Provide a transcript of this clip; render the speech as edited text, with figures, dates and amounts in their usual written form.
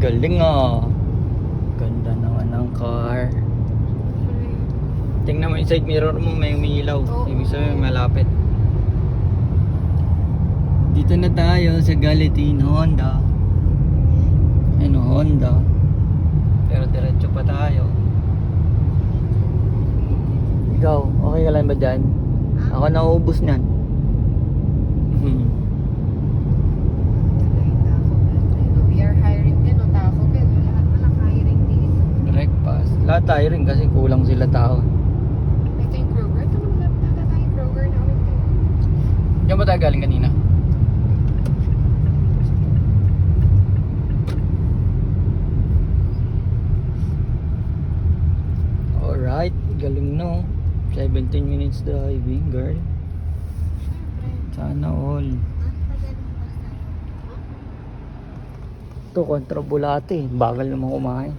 Galing ah. Ganda naman ng car. Tingnan mo yung side mirror mo, may umiilaw. Ibig sabihin malapit. Dito na tayo sa Galitin Honda. Ano, Honda. Pero diretso pa tayo. Ikaw, okay ka lang ba dyan? Ako nauubos niyan. We are hiring din o Taco Bell. Lahat na naka-hiring dito. Direct pass. Lahat tayo rin kasi kulang sila tao. Ito yung Kroger. Ito naman nata tayo Kroger na ulit. Diyan ba tayo galing kanina? Alright, galing no. 17 minutes driving, girl. Sana all. Ito, kontra bulate. Bagal naman kumain.